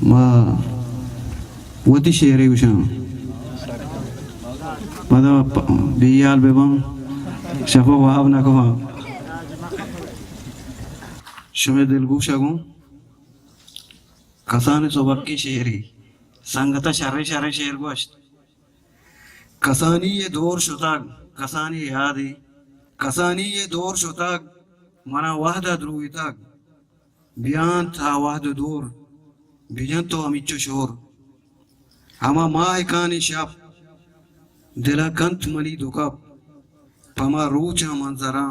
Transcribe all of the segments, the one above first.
ما ودي شيري وشام ماذا بيال بيبان شافوا وهابنا كمان شمد الجوشاقون كساني صبركي شيري संगता शर्रे शर्रे शेर गोश्त कसानी ये दौर शुताग कसानी यादी कसानी ये दौर शुताग मना वाहदा द्रुविताग बयान था वाहद दूर बिजन तो अमिच्चो शोर हमा माह कानी शाप दिला कंत मनी दुकप पमा रूचा मंजरा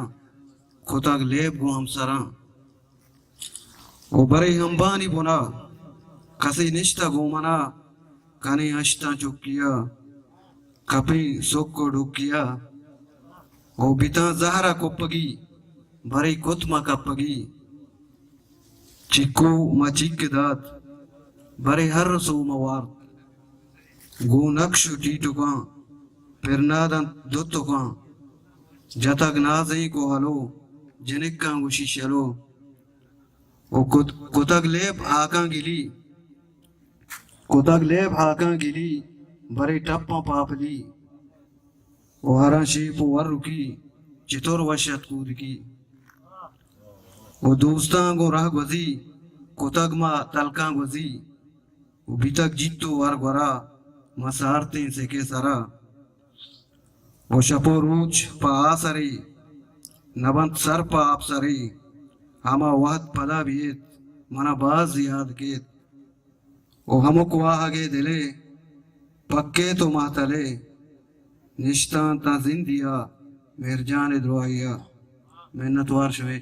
खुताग लेब गो हमसरा ओ बरे हमबानी बुना कसी निष्ठा गोमना कने अष्टा चुकिया कपी सोको डुकिया ओ बिता जहरा कोपगी भरे कुतमा कपगी चिक्कू मचिक दात भरे हर सो मवार गो नक्श टीटुका पिरनादन दुत्तुका जतक नाज़ई को हलो जनिक्का गुशी शलो ओ कुतक लेप आका गिली कुतक लेप आका गिली भरे टप्पा पापली ओ हरा शीप वर रुकी चितुर वशत कूद की ओ दोस्तां गो राह गजी कुतक मा तलका गजी ओ बितक जित्तो वर गरा मसारते से के सरा ओ शपो रूच पा आसरी नबंत सर पा आपसरी हमा वहद पदा बीत मना बाज याद केत ओ हमो को आगे दिले पक्के तो मातले निश्तान ता जिंदिया मेरजान द्रोहिया मेहनतवार शवे